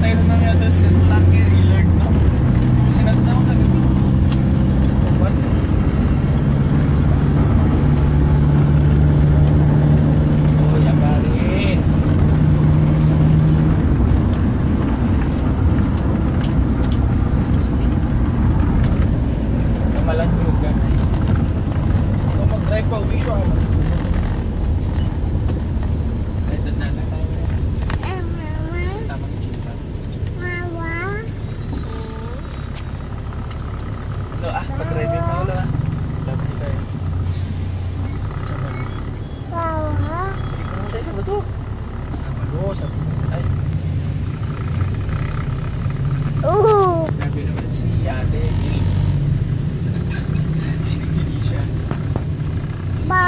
tayo na nga sa St. Lucky Rillard no? Sinagdaw na gano'n. What? Oh, yabarin. Kamalan nyo guys. So mag-drive pa, uwi siya. Pag-driving mo wala. Dapat tayo. Balik ko naman tayo sa bato. Sa bato, sa bato. Ay. Grabe naman si ate. Hindi siya. Ba?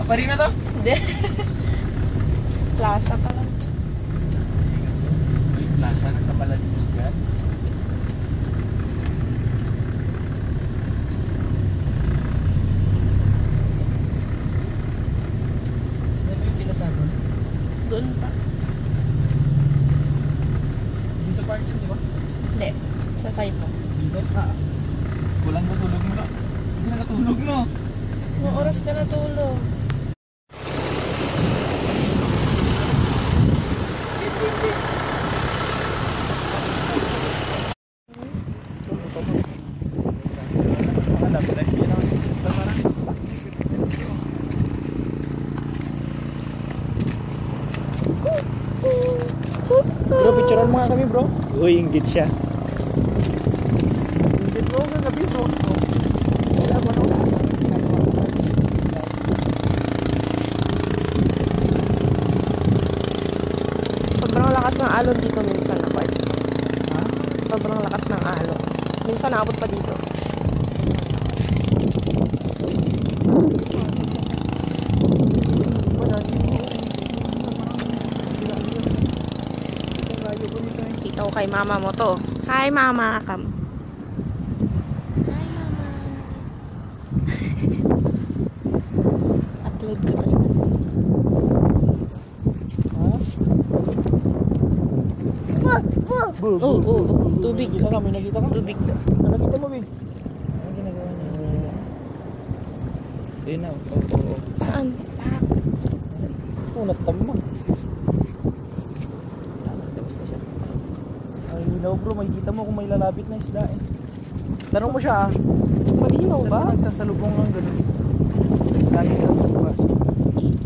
Marina to? Hindi. Plaza pa lang. May plaza ng Kamalanigan. Ano yung pilasan doon? Doon pa. Dito park yun, di ba? Hindi. Sa side mo. Dito? Walang matulog mo na. Hindi nakatulog no? Anong oras ka natulog? Bro, picturean mo nga kami bro. Uy, inggit siya. Inggit mo nga gabi bro. Wala ba nang lasa? Sobrang lakas ng alon dito minsan na part. Ha? Sobrang lakas ng alon. Minsan naabot pa dito. Ikaw kay mama mo to. Hi mama kam. Hi mama. Upload ko to. Tubig. Nakita ka? May nakita ka? Tubig to. Ano nakita mo, Big? Ano ginagawa niya? Ayun na. Oo. Saan? Oo, natamang. Tapos na siya. Ay, hilaw bro. Makikita mo kung may lalapit na isda eh. Tanong mo siya ah. Malinaw ba? Saan nagsasalubong lang gano'n? Lagi ka magbukas.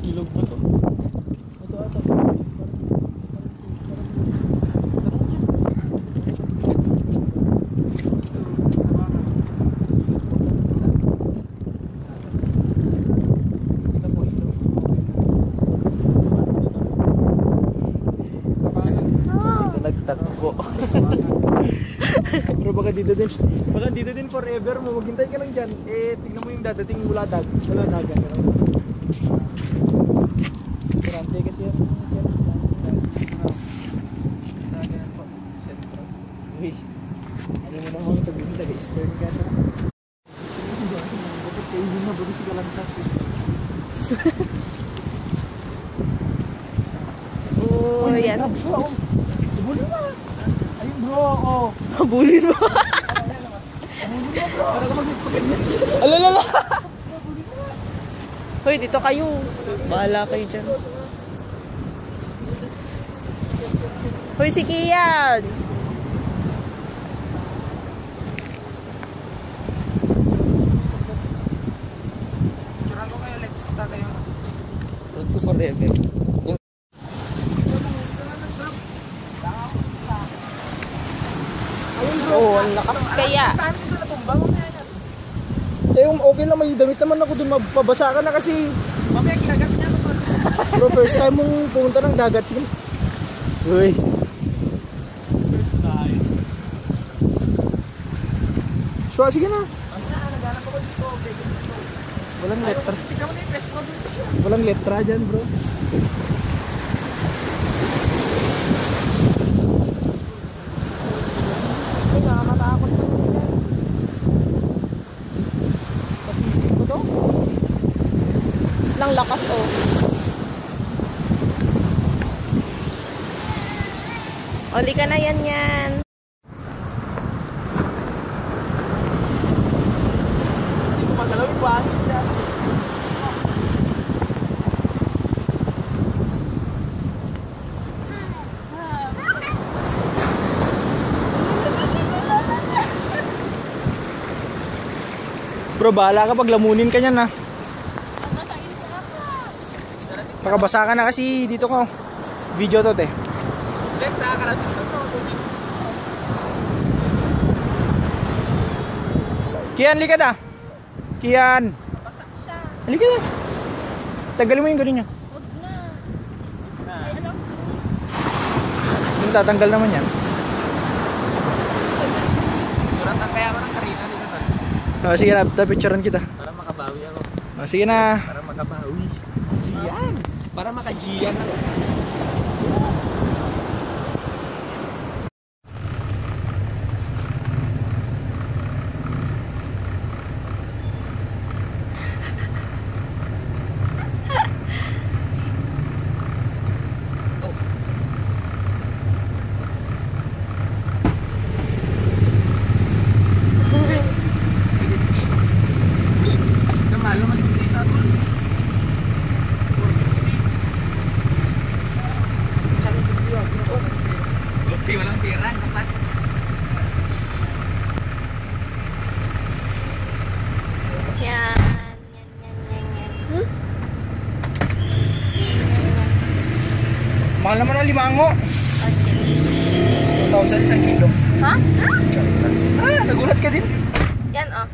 Ilog ba to? Ito ata. Nagtagpo. Pero baka dito din forever mo. Maghintay ka lang dyan. Eh, tignan mo yung dadating wala dagat. Marante kasi yan. Uy, ano mo naman sabihin taga-eastern ka sa dapat kayo na bago si Kalantas. Oh, yan. Bulin mo. Ayun bro, oh. Bulin mo. Para ka mag-paganda. Alalala. Hoy, dito kayo. Bahala kayo dyan. Hoy, si Kian. Tsuran ko kayo, let's start kayo. Road to forever. Oh, ang lakas kaya. Eh, okay lang, may damit naman ako dun, mapabasa ka na kasi. Mamaya kinagat niya ako. Bro, first time mong pumunta ng dagat. Sige. Uy. First time. So, sige na. Naghanap ako dito. Walang letra. Walang letra dyan, bro. lakas oh. Oli ka na yan yan. Hindi ko magalaw yung bangin dyan. Bro, bahala ka pag lamunin ka niyan, ha. Nakabasa ka na kasi dito ko. Video to, te. Kian, likad ah. Kian. Halika na. Tagalin mo yung ganun niya. Huwag na. Ay, ano? Yung tatanggal naman yan. Turatan kaya ako ng Karina dito na. Oh, sige na, picturean kita. Para makabawi ako. Oh, sige na. Para makabawi. Jiyan. Para makajiyan ako. Namalo man sa isa tol. Lupi walang pera, kapat. Yan. Mahal naman ang limango. 1,000 isang kilo. Ha? Ah, nagulat ka din. Yan oh.